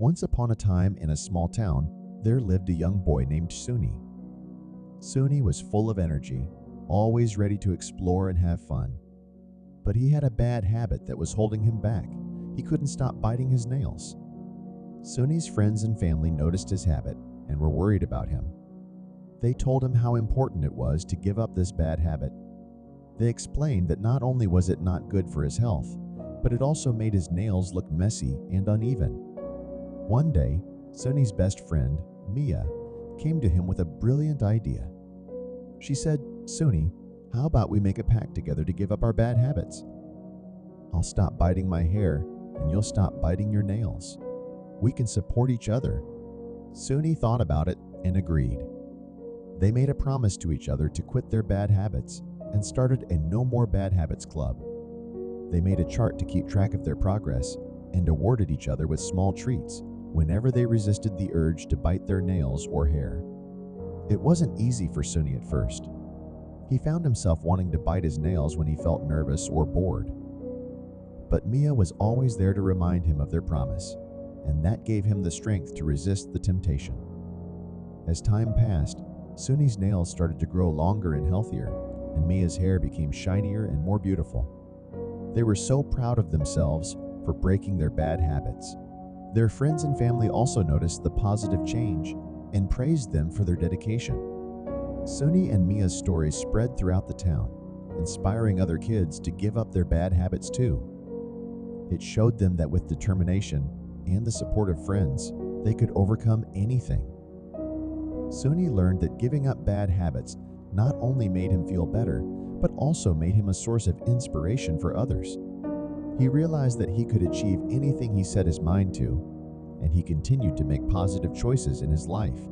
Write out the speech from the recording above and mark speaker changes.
Speaker 1: Once upon a time in a small town, there lived a young boy named Suni. Suni was full of energy, always ready to explore and have fun. But he had a bad habit that was holding him back. He couldn't stop biting his nails. Suni's friends and family noticed his habit and were worried about him. They told him how important it was to give up this bad habit. They explained that not only was it not good for his health, but it also made his nails look messy and uneven. One day, Suni's best friend, Mia, came to him with a brilliant idea. She said, "Suni, how about we make a pact together to give up our bad habits? I'll stop biting my hair and you'll stop biting your nails. We can support each other." Suni thought about it and agreed. They made a promise to each other to quit their bad habits and started a No More Bad Habits Club. They made a chart to keep track of their progress and awarded each other with small treats whenever they resisted the urge to bite their nails or hair. It wasn't easy for Suni at first. He found himself wanting to bite his nails when he felt nervous or bored. But Mia was always there to remind him of their promise, and that gave him the strength to resist the temptation. As time passed, Suni's nails started to grow longer and healthier, and Mia's hair became shinier and more beautiful. They were so proud of themselves for breaking their bad habits. Their friends and family also noticed the positive change and praised them for their dedication. Suni and Mia's story spread throughout the town, inspiring other kids to give up their bad habits too. It showed them that with determination and the support of friends, they could overcome anything. Suni learned that giving up bad habits not only made him feel better, but also made him a source of inspiration for others. He realized that he could achieve anything he set his mind to, and he continued to make positive choices in his life.